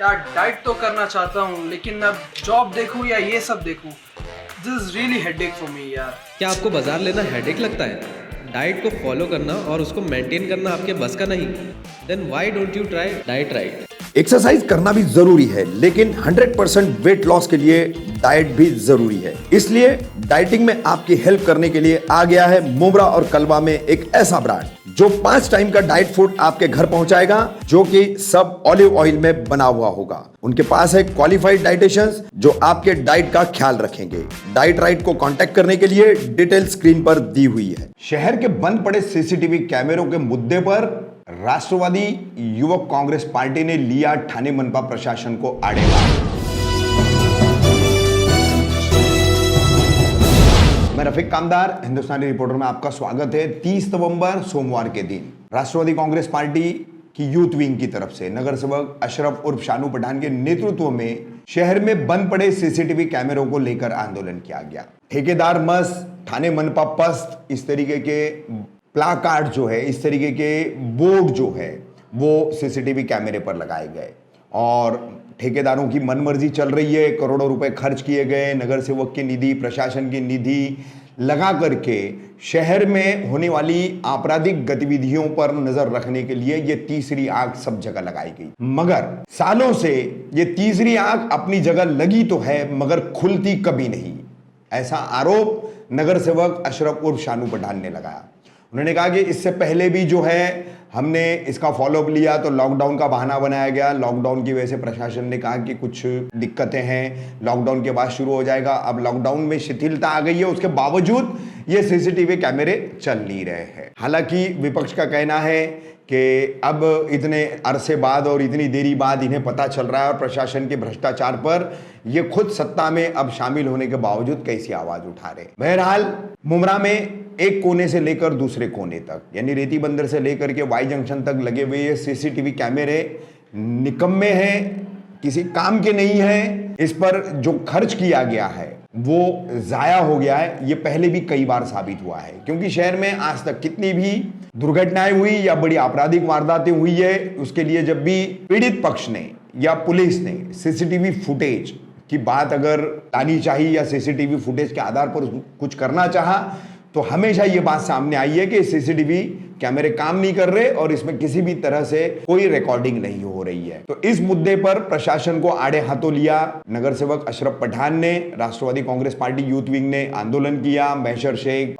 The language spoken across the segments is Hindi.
यार डाइट तो करना चाहता हूँ, लेकिन अब जॉब देखूँ या ये सब देखूँ, this is really headache for me यार। क्या आपको बाजार लेना हेडेक लगता है? डाइट को फॉलो करना और उसको मेंटेन करना आपके बस का नहीं? Then why don't you try diet right. Exercise करना भी जरूरी है, लेकिन 100% वेट लॉस के लिए डाइट भी जरूरी है। इसलिए डाइटिंग में आपकी हेल्प करने के लिए आ गया है मुब्रा और कलवा में एक ऐसा ब्रांड जो 5 टाइम का डाइट फूड आपके घर पहुंचाएगा, जो कि सब ऑलिव ऑयल में बना हुआ होगा। उनके पास है क्वालिफाइड डाइटिशियंस जो आपके डाइट का ख्याल रखेंगे। डाइट राइट को कांटेक्ट करने के लिए डिटेल स्क्रीन पर दी हुई है। शहर के बंद पड़े सीसीटीवी कैमरों के मुद्दे पर राष्ट्रवादी युवक कांग्रेस पार्टी ने लिया ठाणे मनपा प्रशासन को आड़ेगा। मैं रफीक कामदार, हिंदुस्तानी रिपोर्टर में आपका स्वागत है। 30 नवंबर सोमवार के दिन राष्ट्रवादी कांग्रेस पार्टी की यूथ विंग की तरफ से नगर सेवक अशरफ उर्फ शानू पठान के नेतृत्व में शहर में बंद पड़े सीसीटीवी कैमरों को लेकर आंदोलन किया गया। ठेकेदार मस्त, ठाणे मनपा पस्त, इस तरीके के प्लाकार्ड जो है, इस तरीके के बोर्ड जो है वो सीसीटीवी कैमरे पर लगाए गए और ठेकेदारों की मनमर्जी चल रही है। करोड़ों रुपए खर्च किए गए, नगर सेवक की निधि, प्रशासन की निधि लगा करके शहर में होने वाली आपराधिक गतिविधियों पर नजर रखने के लिए ये तीसरी आंख सब जगह लगाई गई। मगर सालों से ये तीसरी आंख अपनी जगह लगी तो है, मगर खुलती कभी नहीं। ऐसा आरोप नगर सेवक अशरफ उर्फ शानू पठान ने लगाया। उन्होंने कहा कि इससे पहले भी जो है हमने इसका फॉलोअप लिया तो लॉकडाउन का बहाना बनाया गया। लॉकडाउन की वजह से प्रशासन ने कहा कि कुछ दिक्कतें हैं, लॉकडाउन के बाद शुरू हो जाएगा। अब लॉकडाउन में शिथिलता आ गई है, उसके बावजूद ये सीसीटीवी कैमरे चल नहीं रहे हैं। हालांकि विपक्ष का कहना है कि अब इतने अरसे बाद और इतनी देरी बाद इन्हें पता चल रहा है और प्रशासन के भ्रष्टाचार पर ये खुद सत्ता में अब शामिल होने के बावजूद कैसी आवाज उठा रहे। बहरहाल मुमरा में एक कोने से लेकर दूसरे कोने तक, यानी रेती बंदर से लेकर के वाई जंक्शन तक लगे हुए ये सीसीटीवी कैमरे निकम्मे हैं, किसी काम के नहीं है। इस पर जो खर्च किया गया है वो जाया हो गया है। ये पहले भी कई बार साबित हुआ है, क्योंकि शहर में आज तक कितनी भी दुर्घटनाएं हुई या बड़ी आपराधिक वारदातें हुई है, उसके लिए जब भी पीड़ित पक्ष ने या पुलिस ने सीसीटीवी फुटेज की बात अगर लानी चाहिए या सीसीटीवी फुटेज के आधार पर कुछ करना चाहा, तो हमेशा ये बात सामने आई है कि सीसीटीवी कैमरे काम नहीं कर रहे और इसमें किसी भी तरह से कोई रिकॉर्डिंग नहीं हो रही है। तो इस मुद्दे पर प्रशासन को आड़े हाथों लिया नगर सेवक अशरफ पठान ने। राष्ट्रवादी कांग्रेस पार्टी यूथ विंग ने आंदोलन किया। महशर शेख,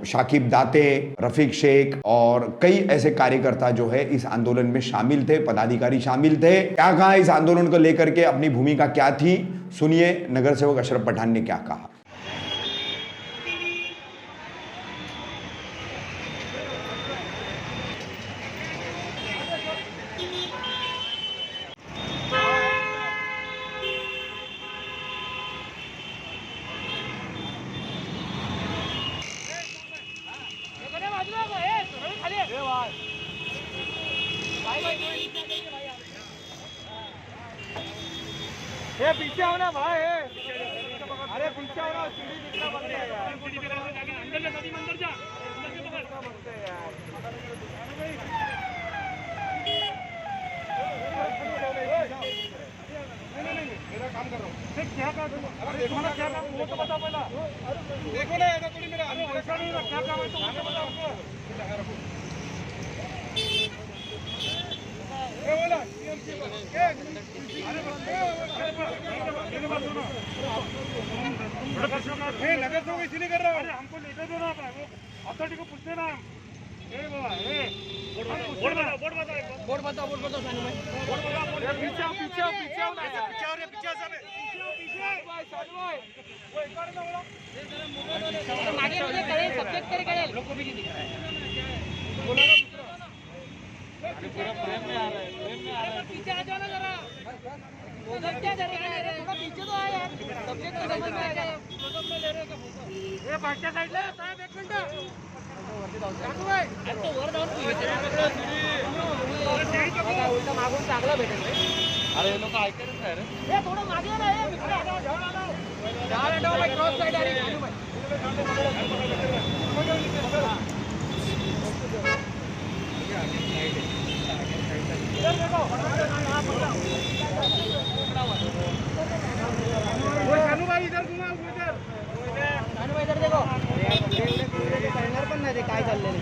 शाकिब दाते, रफीक शेख और कई ऐसे कार्यकर्ता जो है इस आंदोलन में शामिल थे, पदाधिकारी शामिल थे। क्या कहा इस आंदोलन को लेकर के, अपनी भूमिका क्या थी, सुनिए नगर सेवक अशरफ पठान ने क्या कहा। ये पीछे आओ ना भाई, अरे पीछे आओ ना, सीढ़ी दिखना बंद है यार। अंदर जा, अंदर जा, अंदर से पकड़ बनते हैं यार। नहीं, मेरा काम कर रहा हूँ। क्या काम? अरे तुम्हारा क्या काम वो तो बताओ पहला। देखो ना, ऐसा थोड़ी मेरा ऐसा नहीं है। क्या काम है तो मुझे बताओ हमको। ये बोला नगर तो इसीलिए कर रहा हूँ। हमको लेते दो ना, अथॉरिटी को पूछते ना। बोर्ड बताओ सानू भाई, बोर्ड बताओ। पीछे आओ, पीछे आओ, पीछे आओ ना, पीछे आओ रे, पीछे आ सब पीछे भाई सानू भाई। वो एक बार ना बोलो, मागे मुझे करे सब्जेक्ट करे लोगों को भी नहीं दिख रहा है। बोलो ना पूरा फ्रेम में आ रहा है, फ्रेम में आ रहा है। पीछे आ जाओ ना जरा, उधर क्या कर रहे हैं? थोड़ा पीछे तो आ यार, सब्जेक्ट तो समझ में आ गया। प्रोजेक्ट में ले रहे का फोटो, ये बैठे साइड ले साहब, एक मिनट काकू भाई, तो वर डाउन आता उलटा मागून चांगला भेटेल रे। अरे लोक ऐकतच नाही रे, हे थोडं मागे ना, हे मित्र जाओ भाई, क्रॉस साइड आ रही भाई। शानू भाई इधर घुमाओ, इधर शानू भाई इधर देखो, ट्रेनर पण नाही ते काय चाललेलं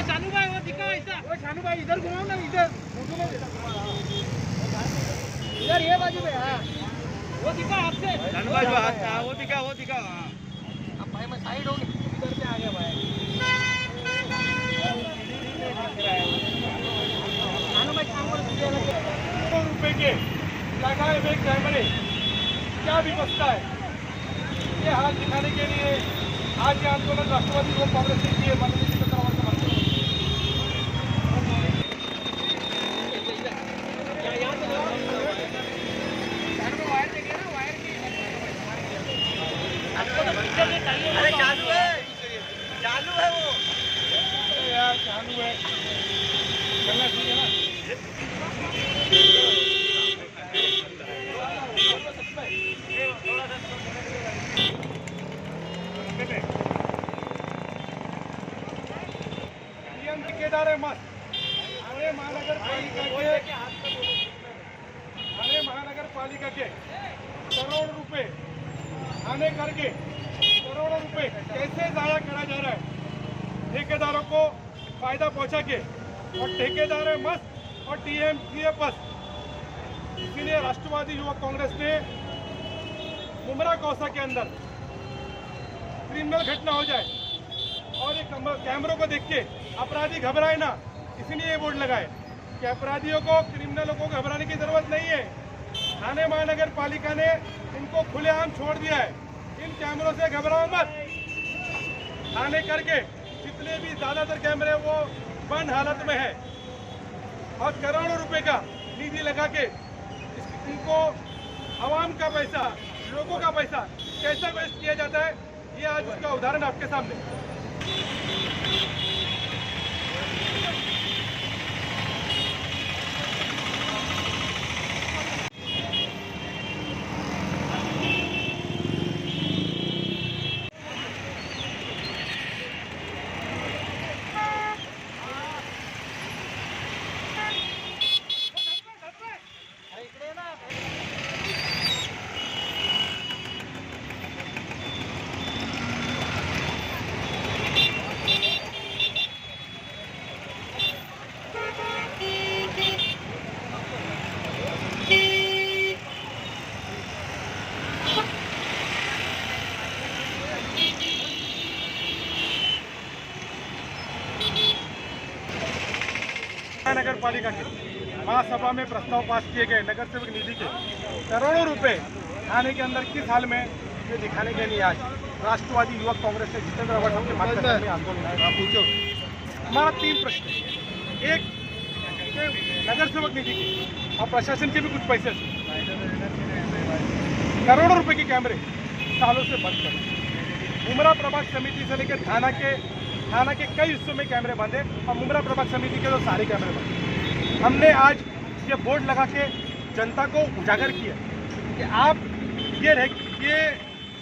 शानू भाई वो दिखा ऐसा, वो शानू भाई इधर घुमाओ ना, इधर इधर ये बाजू पे, हाँ वो दिखा आपसे शानू भाई, वो दिखा अब भाई मैं साइड हो गई, इधर से आ गया भाई शानू भाई काम कर ₹100 के लगाए हुए कैमरे क्या व्यवस्था है, ये हाल दिखाने के लिए आज के आंदोलन राष्ट्रवादी युवक कांग्रेस ने किए। माननीय चंद्रबाबू का मंत्री अरे चालू है वो यार, चालू है चलना चाहिए ना। ठेकेदार है मस्त, थाने महानगर पालिका के करोड़ रुपए थाने करके करोड़ों रुपए कैसे जाया करा जा रहा है, ठेकेदारों को फायदा पहुंचा के, और ठेकेदार है मस्त और टीएमसीए बस। इसीलिए राष्ट्रवादी युवक कांग्रेस ने मुमरा कौसा के अंदर क्रिमिनल घटना हो जाए और ये कैमरों को देख के अपराधी घबराए ना, इसलिए ये बोर्ड लगाए कि अपराधियों को, क्रिमिनलों को घबराने की जरूरत नहीं है। थाने महानगर पालिका ने इनको खुलेआम छोड़ दिया है, इन कैमरों से घबराओ मत। थाने करके जितने भी ज्यादातर कैमरे वो बंद हालत में है और करोड़ों रुपए का निधि लगा के इनको आवाम का पैसा, लोगों का पैसा कैसा वेस्ट किया जाता है, ये आज उसका उदाहरण आपके सामने। नगर पालिका के महासभा में प्रस्ताव पास किए गए नगर सेवक निधि के करोड़ों रुपए थाने के अंदर किस हाल में, ये दिखाने के लिए आज राष्ट्रवादी युवक कांग्रेस से जितेंद्र अवार्ड के माध्यम से आंदोलन पूछो। हमारा 3 प्रश्न, एक नगर सेवक निधि के और प्रशासन के भी कुछ पैसे करोड़ों रुपए के कैमरे सालों से बंद कर, मुमरा प्रभाग समिति से लेकर थाना के कई हिस्सों में कैमरे बंद है और मुमरा प्रभाग समिति के तो सारे कैमरे बंद। हमने आज ये बोर्ड लगा के जनता को उजागर किया कि आप ये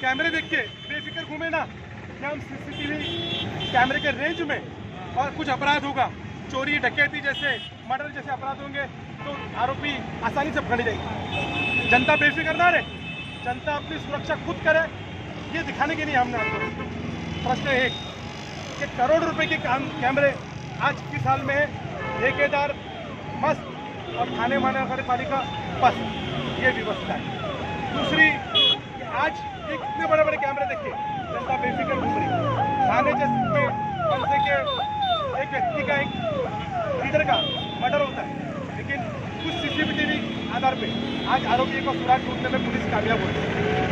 कैमरे देख के बेफिक्र घूमे ना, कि हम सीसीटीवी कैमरे के रेंज में और कुछ अपराध होगा, चोरी डकैती जैसे मर्डर जैसे अपराध होंगे तो आरोपी आसानी से पकड़े जाएंगे। जनता बेफिक्र ना रहे, जनता अपनी सुरक्षा खुद करे, ये दिखाने के लिए हमने आंदोलन। प्रश्न एक कि करोड़ रुपए के कैमरे आज किस हाल में है, ठेकेदार मस्त और थाने महानगर पालिका बस, ये व्यवस्था है। दूसरी कि आज ये कितने बड़े बड़े कैमरे देखे जनता बेफिक्र घूम रही, थाने जैसे कम से के एक व्यक्ति का, एक लीडर का मर्डर होता है, लेकिन कुछ सीसीटीवी आधार पे आज आरोपी को सुराग ढूंढने में पुलिस कामयाब होती है।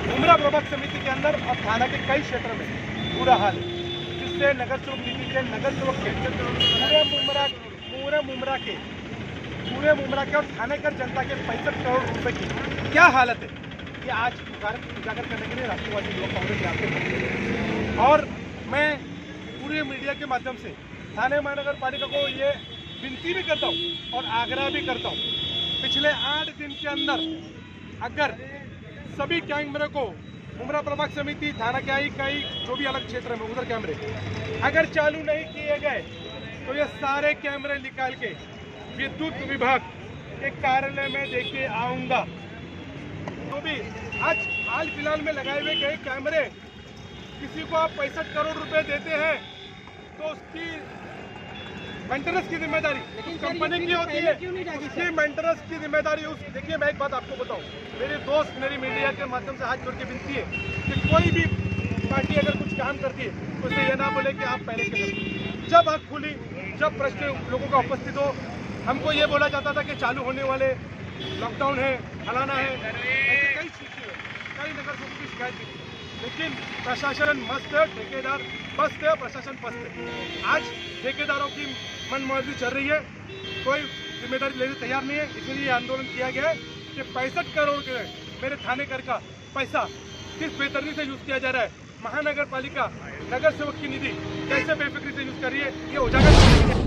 मुमरा प्रभाग समिति के अंदर और थाना के कई क्षेत्रों में बुरा हाल है, जिससे नगर सेवक नीति के नगर सेवक के पूरे मुमरा के और थाने कर जनता के 65 करोड़ रुपए की क्या हालत है, ये आज उजागर करने के लिए राष्ट्रवादी युवक कांग्रेस यहाँ पे पहुंची। और मैं पूरे मीडिया के माध्यम से थाने महानगर पालिका को ये विनती भी करता हूँ और आग्रह भी करता हूँ, पिछले 8 दिन के अंदर अगर सभी कैमरे को उमरा प्रभाग समिति थाना क्या कई जो भी अलग क्षेत्र में उधर कैमरे अगर चालू नहीं किए गए तो ये सारे कैमरे निकाल के विद्युत विभाग के कार्यालय में देके आऊंगा। तो भी आज हाल फिलहाल में लगाए हुए गए कैमरे किसी को आप 65 करोड़ रुपए देते हैं तो उसकी मेंटेनेंस की जिम्मेदारी कंपनी की होती है, उसकी मेंटेनेंस की जिम्मेदारी उस। देखिए मैं एक बात आपको बताऊं, मेरे दोस्त मेरी मीडिया के माध्यम से हाथ जोड़ के विनती है कि कोई भी पार्टी अगर कुछ काम करती है तो उसे ये ना बोले कि आप पहले के करें। जब आँख खुली, जब प्रश्न लोगों का उपस्थित हो, हमको ये बोला जाता था कि चालू होने वाले लॉकडाउन है, फलाना है, ऐसे कई चीजें कई नगर सेवकों की शिकायत की, लेकिन प्रशासन मस्त है, ठेकेदार मस्त है, प्रशासन पस्त है। आज ठेकेदारों की मनमर्जी चल रही है, कोई जिम्मेदारी लेने तैयार नहीं है, इसलिए आंदोलन किया गया है कि 65 करोड़ के मेरे थाने कर का पैसा किस बेतरनी से यूज किया जा रहा है, महानगर पालिका नगर सेवक की निधि कैसे बेफिक्री से यूज कर रही है, ये उजागर